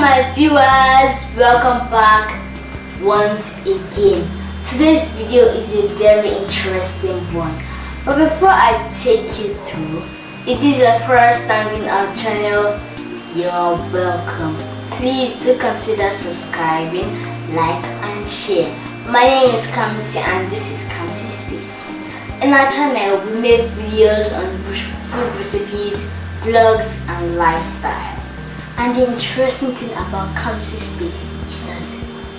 my viewers, welcome back once again. Today's video is a very interesting one, but before I take you through, if this is your first time in our channel, you're welcome. Please do consider subscribing, like and share. My name is Kamsi and this is Kamsi Space. In our channel we make videos on food recipes, vlogs and lifestyle. And the interesting thing about Kamsi Space is that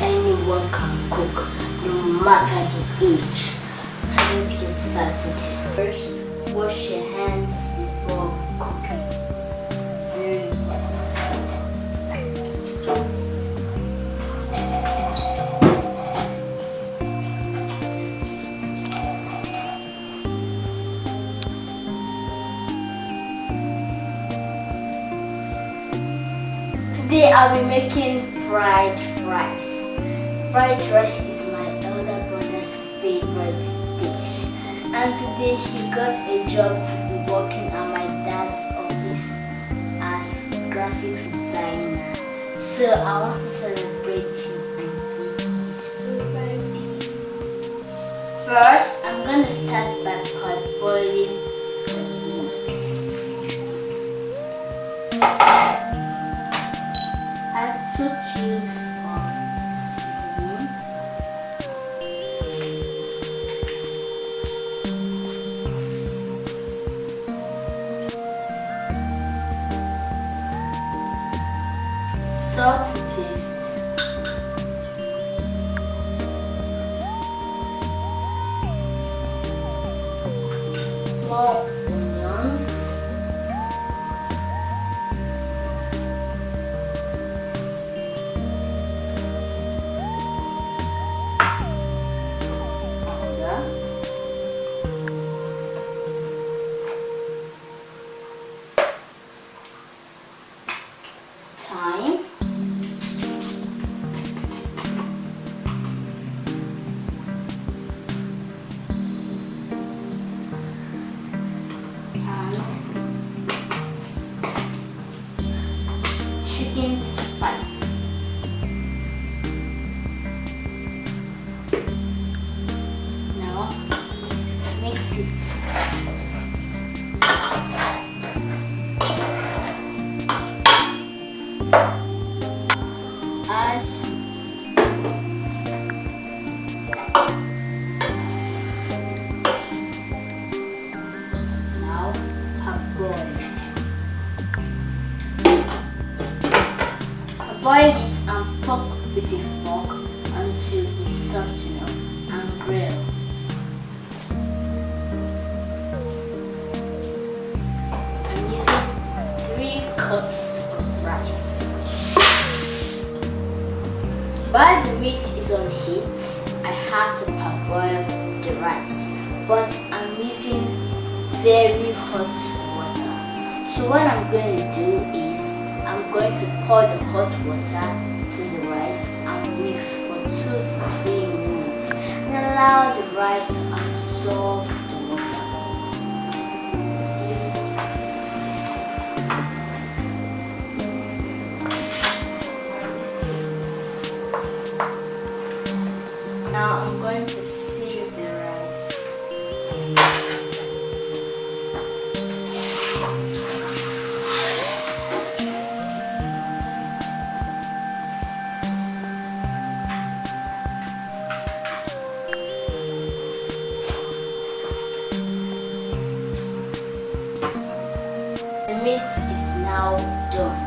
anyone can cook, no matter the age. So let's get started. First, wash your hands before cooking. Very important. Today I'll be making fried rice. Fried rice is my elder brother's favorite dish. And today he got a job to be working at my dad's office as graphics designer. So I want to celebrate him and give him his favorite dish. First, I'm going to start by parboiling the meat. Add 2 cubes of seasoning, salt to taste, more onions, thyme, and chicken spice. Now mix it. Add now parboil. Boil it and poke with a fork until it's soft enough and grill. I'm using 3 cups of rice. While the meat is on heat, I have to parboil the rice, but I'm using very hot water. So what I'm going to do is I'm going to pour the hot water to the rice and mix for 2 to 3 minutes and allow the rice to absorb the water. Now I'm going to sieve the rice. The meat is now done.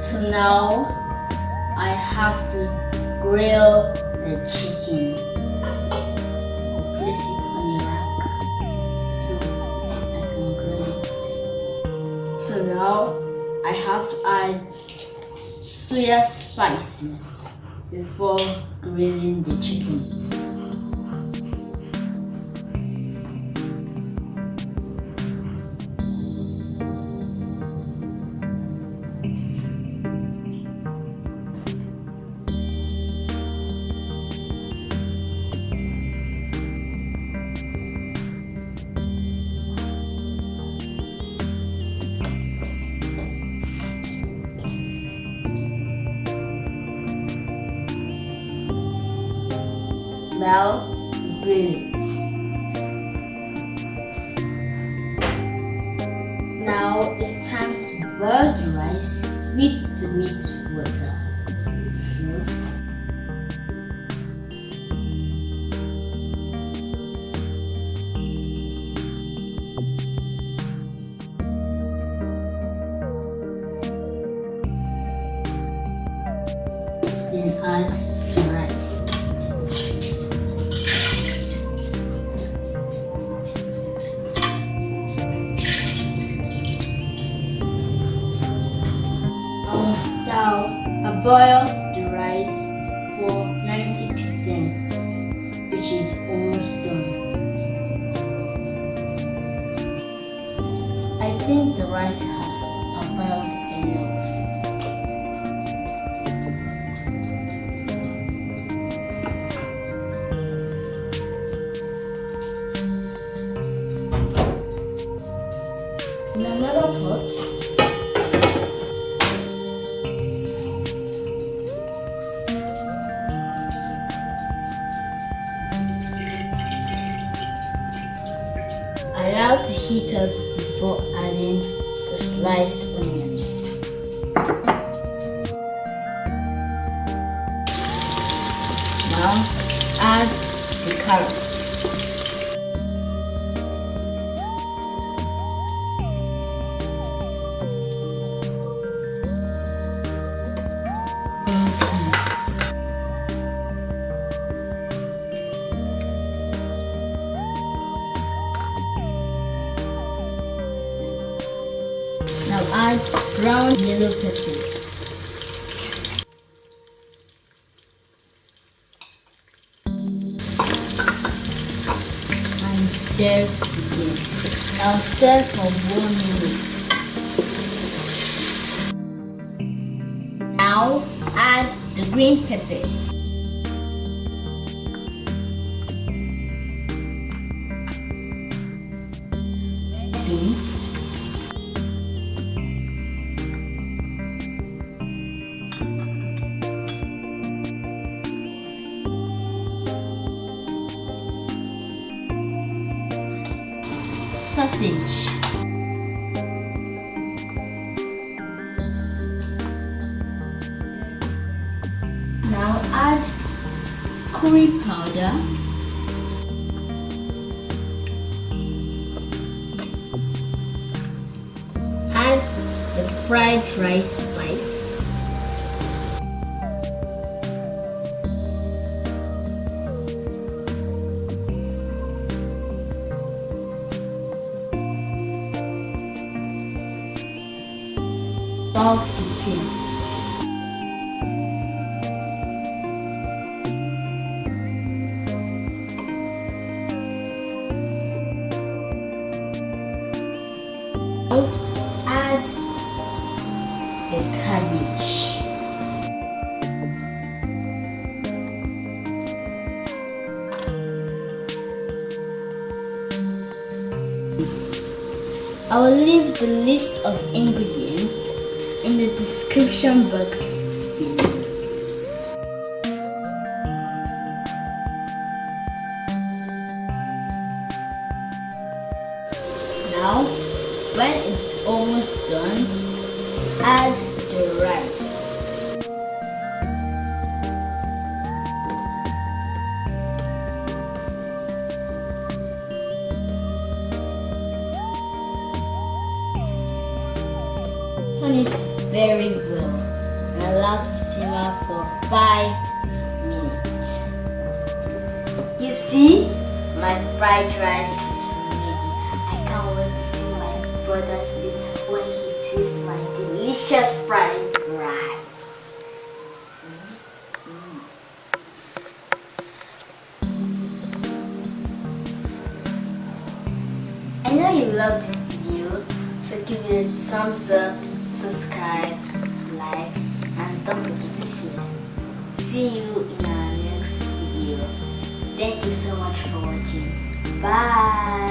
So now I have to grill the chicken. I'll place it on a rack so I can grill it. So now I have to add soya spices before grilling the chicken. Now grill it. Now it's time to boil the rice with the meat water. Then add the rice. Now I boil the rice for 90%, which is almost done. I think the rice has boiled enough. In another pot, allow to heat up before adding the sliced onions. Now add the carrots. Now add brown yellow pepper. And stir again. Now stir for 1 minute. Now add the green pepper. Red beans. Sausage. Now add curry powder, add the fried rice spice, salt to taste. Now add the cabbage. I will leave the list of ingredients in the description box below. Now, when it's almost done, add the rice. Turn it very well and allow to simmer for 5 minutes. You see, my fried rice is ready. I can't wait to see my brother's face when he tastes my delicious fried rice. I know you loved this video, so give it a thumbs up, subscribe, like, and don't forget to share. See you in our next video. Thank you so much for watching. Bye.